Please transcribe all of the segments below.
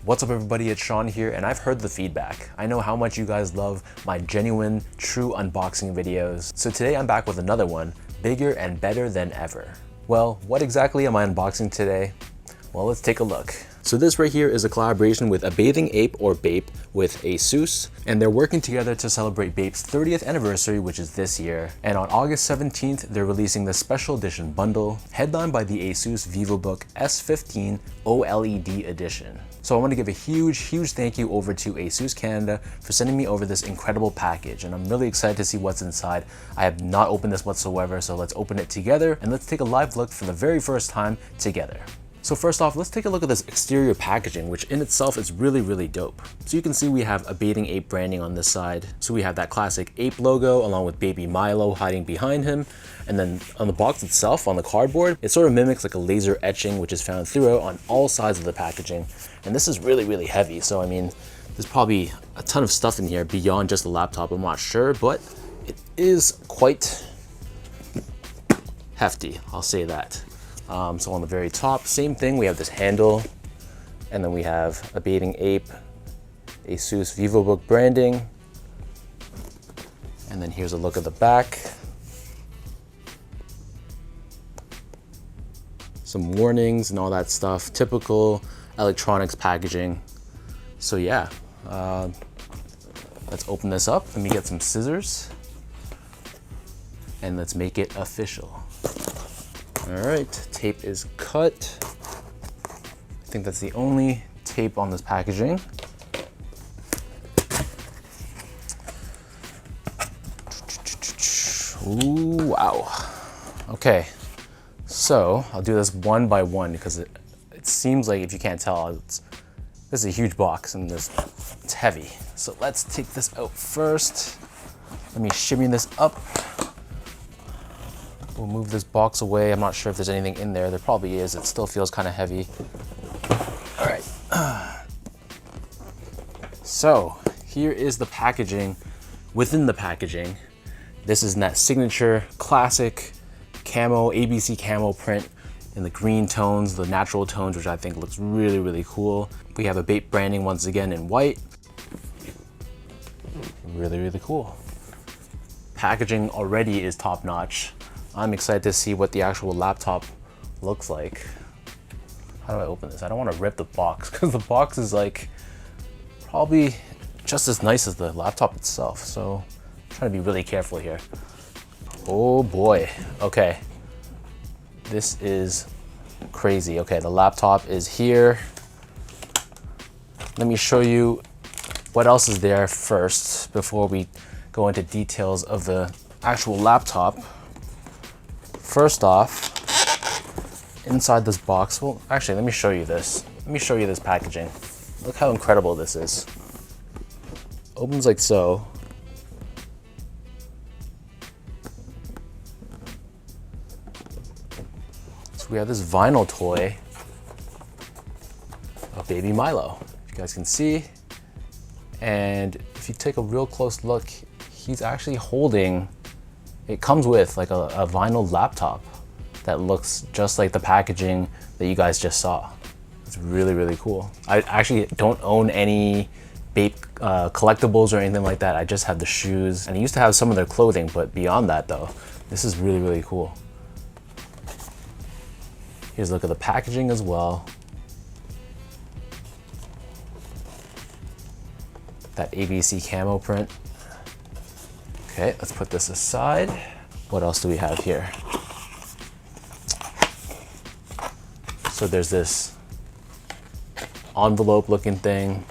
What's up everybody, it's Sean here, and I've heard the feedback. I know how much you guys love my genuine, true unboxing videos. So today I'm back with another one, bigger and better than ever. Well, what exactly am I unboxing today? Well, let's take a look. So this right here is a collaboration with A Bathing Ape or BAPE with ASUS, and they're working together to celebrate BAPE's 30th anniversary, which is this year. And on August 17th, they're releasing the special edition bundle, headlined by the ASUS Vivobook S15 OLED edition. So I want to give a huge thank you over to ASUS Canada for sending me over this incredible package, and I'm really excited to see what's inside. I have not opened this whatsoever, so let's open it together and let's take a live look for the very first time together. So first off, let's take a look at this exterior packaging, which in itself is really dope. So you can see we have A Bathing Ape branding on this side. So we have that classic ape logo along with baby Milo hiding behind him. And then on the box itself, on the cardboard, it sort of mimics like a laser etching, which is found throughout on all sides of the packaging. And this is really heavy. So I mean, there's probably a ton of stuff in here beyond just the laptop, I'm not sure, but it is quite hefty, I'll say that. So on the very top, same thing, we have this handle, and then we have A Bathing Ape, ASUS Vivobook branding, and then here's a look at the back. Some warnings and all that stuff, typical electronics packaging. So yeah, let's open this up. Let me get some scissors, and let's make it official. All right, tape is cut. I think that's the only tape on this packaging. Ooh, wow. Okay, so I'll do this one by one because it seems like, if you can't tell, this is a huge box and it's heavy. So let's take this out first. Let me shimmy this up. We'll move this box away. I'm not sure if there's anything in there. There probably is. It still feels kind of heavy. All right. So here is the packaging within the packaging. This is in that signature classic camo, ABC camo print in the green tones, the natural tones, which I think looks really cool. We have a BAPE branding once again in white. Really cool. Packaging already is top notch. I'm excited to see what the actual laptop looks like. How do I open this? I don't want to rip the box because the box is like probably just as nice as the laptop itself. So I'm trying to be really careful here. Oh boy. Okay. This is crazy. Okay, the laptop is here. Let me show you what else is there first before we go into details of the actual laptop. First off, inside this box, well, actually, let me show you this. Let me show you this packaging. Look how incredible this is. Opens like so. So we have this vinyl toy of baby Milo, if you guys can see. And if you take a real close look, he's actually holding, it comes with like a vinyl laptop that looks just like the packaging that you guys just saw. It's really cool. I actually don't own any BAPE collectibles or anything like that. I just have the shoes, and I used to have some of their clothing, but beyond that though, this is really cool. Here's a look at the packaging as well. That ABC camo print. Okay, let's put this aside. What else do we have here? So there's this envelope looking thing.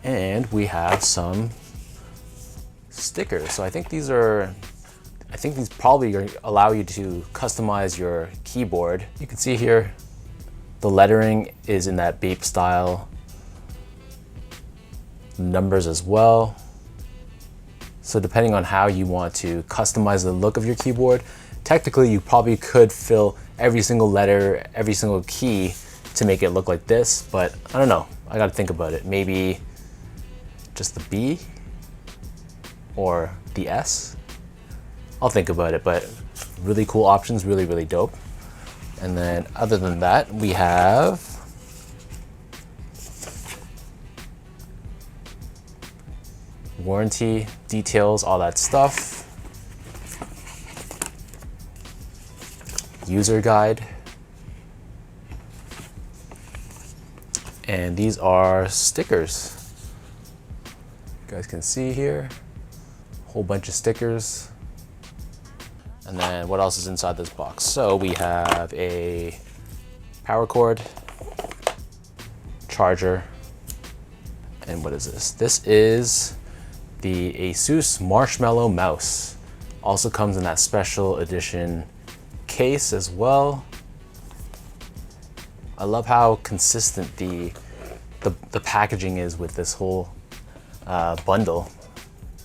And we have some stickers. So I think these probably allow you to customize your keyboard. You can see here, the lettering is in that BAPE style. Numbers as well. So depending on how you want to customize the look of your keyboard, technically you probably could fill every single letter, every single key to make it look like this, but I don't know. I gotta think about it. Maybe just the B or the S. I'll think about it, but really cool options, really dope. And then other than that, we have warranty details, all that stuff. User guide. And these are stickers. You guys can see here, a whole bunch of stickers. And then what else is inside this box? So we have a power cord, charger, and what is this? This is the ASUS Marshmallow mouse. Also comes in that special edition case as well. I love how consistent the packaging is with this whole bundle.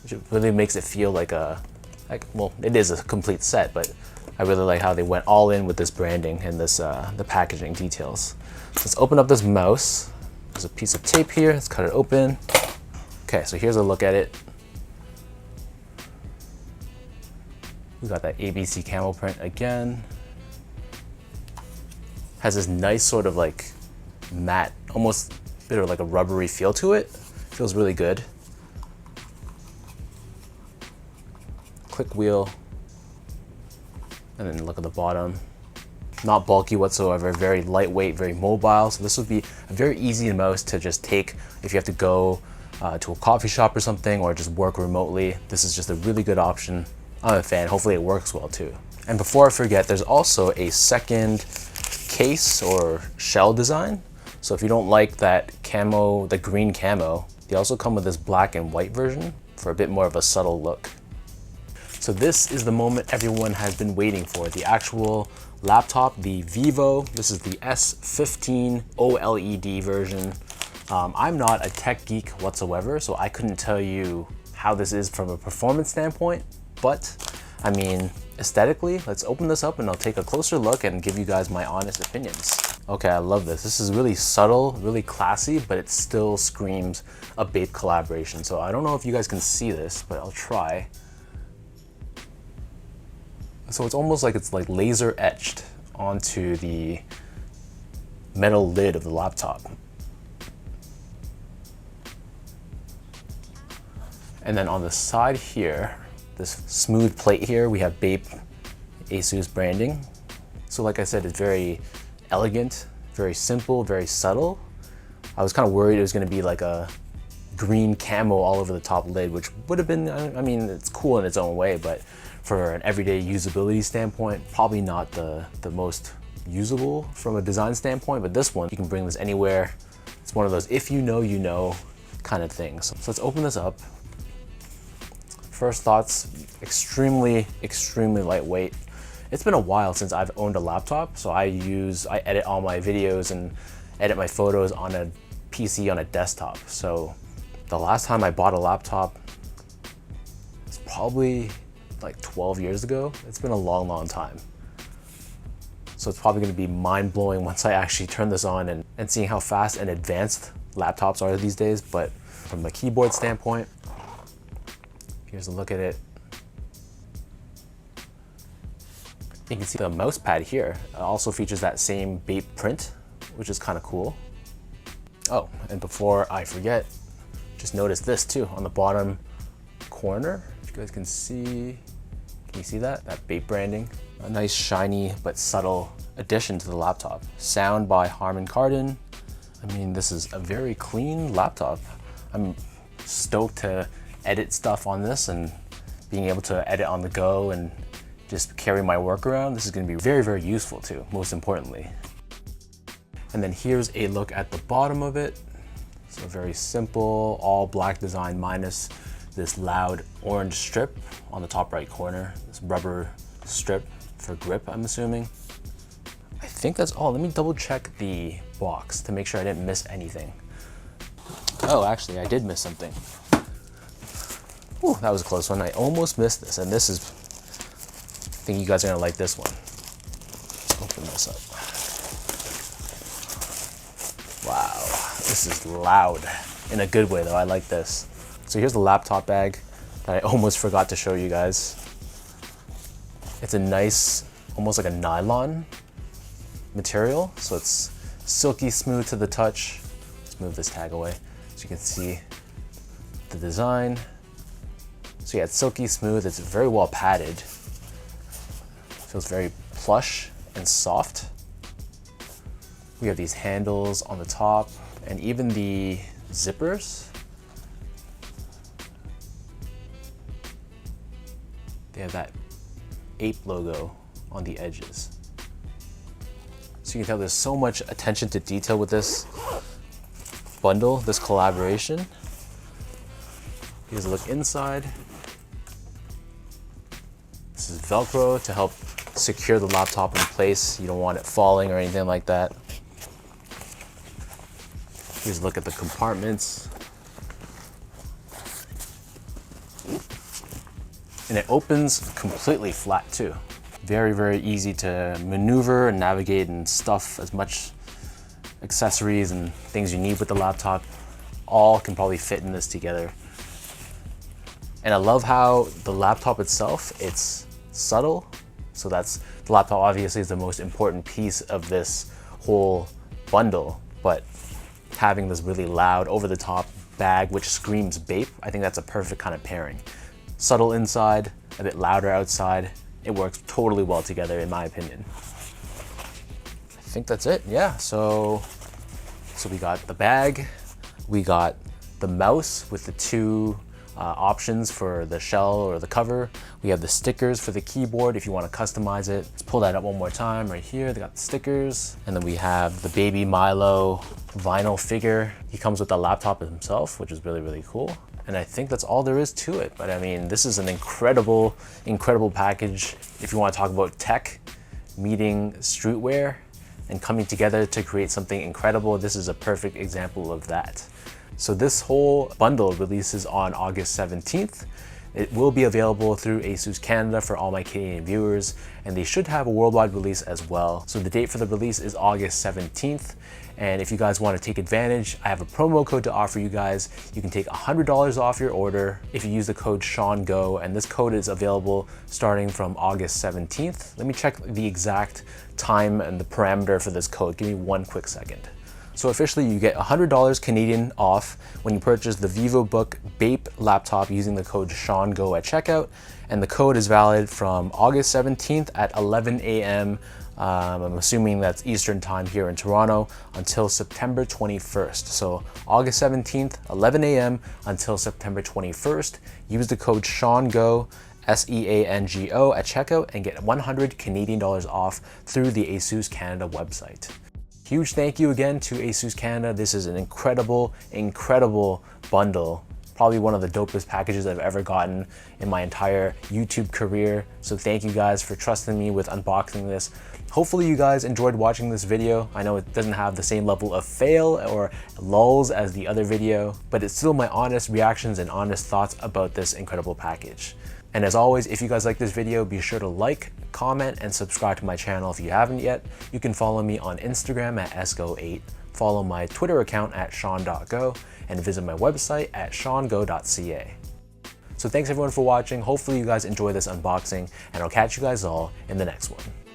It really makes it feel like well, it is a complete set, but I really like how they went all in with this branding and this the packaging details. So let's open up this mouse. There's a piece of tape here. Let's cut it open. Okay, so here's a look at it. We got that ABC camel print again. Has this nice sort of like matte, almost a bit of like a rubbery feel to it. Feels really good. Click wheel. And then look at the bottom. Not bulky whatsoever, very lightweight, very mobile. So this would be a very easy mouse to just take if you have to go to a coffee shop or something, or just work remotely. This is just a really good option. I'm a fan, hopefully it works well too. And before I forget, there's also a second case or shell design. So if you don't like that camo, the green camo, they also come with this black and white version for a bit more of a subtle look. So this is the moment everyone has been waiting for, the actual laptop, the Vivo. This is the S15 OLED version. I'm not a tech geek whatsoever, so I couldn't tell you how this is from a performance standpoint, but I mean, aesthetically, let's open this up and I'll take a closer look and give you guys my honest opinions. Okay, I love this. This is really subtle, really classy, but it still screams a BAPE collaboration. So I don't know if you guys can see this, but I'll try. So it's almost like it's like laser etched onto the metal lid of the laptop. And then on the side here, this smooth plate here, we have BAPE ASUS branding. So like I said, it's very elegant, very simple, very subtle. I was kind of worried it was gonna be like a green camo all over the top lid, which would have been, I mean, it's cool in its own way, but for an everyday usability standpoint, probably not the most usable from a design standpoint, but this one, you can bring this anywhere. It's one of those if you know kind of things. So let's open this up. First thoughts, extremely lightweight. It's been a while since I've owned a laptop, so I edit all my videos and edit my photos on a PC on a desktop. So the last time I bought a laptop, it's probably like 12 years ago. It's been a long time. So it's probably gonna be mind-blowing once I actually turn this on and seeing how fast and advanced laptops are these days. But from a keyboard standpoint, here's a look at it. You can see the mouse pad here. It also features that same BAPE print, which is kind of cool. Oh, and before I forget, just notice this too on the bottom corner. If you guys can see you see that? That BAPE branding. A nice shiny but subtle addition to the laptop. Sound by Harman Kardon. I mean, this is a very clean laptop. I'm stoked to edit stuff on this and being able to edit on the go and just carry my work around. This is gonna be very useful too, most importantly. And then here's a look at the bottom of it. So very simple, all black design minus this loud orange strip on the top right corner, this rubber strip for grip, I'm assuming. I think that's all. Let me double check the box to make sure I didn't miss anything. Oh, actually, I did miss something. Ooh, that was a close one. I almost missed this, and this is, I think you guys are gonna like this one. Let's open this up. Wow, this is loud. In a good way though, I like this. So here's the laptop bag that I almost forgot to show you guys. It's a nice, almost like a nylon material. So it's silky smooth to the touch. Let's move this tag away so you can see the design. So yeah, it's silky smooth, it's very well padded. Feels very plush and soft. We have these handles on the top and even the zippers. They have that ape logo on the edges. So you can tell there's so much attention to detail with this bundle, this collaboration. Here's a look inside. This is Velcro to help secure the laptop in place. You don't want it falling or anything like that. Here's a look at the compartments. And it opens completely flat too. Very, very easy to maneuver and navigate and stuff as much accessories and things you need with the laptop. All can probably fit in this together. And I love how the laptop itself, it's subtle. So that's, the laptop obviously is the most important piece of this whole bundle, but having this really loud over the top bag, which screams BAPE, I think that's a perfect kind of pairing. Subtle inside, a bit louder outside. It works totally well together in my opinion. I think that's it, yeah. So we got the bag, we got the mouse with the two options for the shell or the cover. We have the stickers for the keyboard if you want to customize it. Let's pull that up one more time right here. They got the stickers. And then we have the baby Milo vinyl figure. He comes with the laptop himself, which is really, really cool. And I think that's all there is to it. But I mean, this is an incredible, incredible package. If you want to talk about tech, meeting streetwear, and coming together to create something incredible, this is a perfect example of that. So this whole bundle releases on August 17th. It will be available through ASUS Canada for all my Canadian viewers, and they should have a worldwide release as well. So the date for the release is August 17th. And if you guys want to take advantage, I have a promo code to offer you guys. You can take $100 off your order if you use the code SeanGo, and this code is available starting from August 17th. Let me check the exact time and the parameter for this code. Give me one quick second. So officially you get $100 Canadian off when you purchase the Vivobook BAPE laptop using the code SeanGo at checkout. And the code is valid from August 17th at 11 a.m. I'm assuming that's Eastern time here in Toronto until September 21st. So August 17th, 11 a.m. until September 21st. Use the code SeanGo, SEANGO at checkout and get 100 Canadian dollars off through the ASUS Canada website. Huge thank you again to ASUS Canada. This is an incredible, incredible bundle. Probably one of the dopest packages I've ever gotten in my entire YouTube career. So thank you guys for trusting me with unboxing this. Hopefully you guys enjoyed watching this video. I know it doesn't have the same level of fail or lulls as the other video, but it's still my honest reactions and honest thoughts about this incredible package. And as always, if you guys like this video, be sure to like, comment, and subscribe to my channel if you haven't yet. You can follow me on Instagram at sgo8, follow my Twitter account at sean.go, and visit my website at seango.ca. So thanks everyone for watching. Hopefully you guys enjoy this unboxing, and I'll catch you guys all in the next one.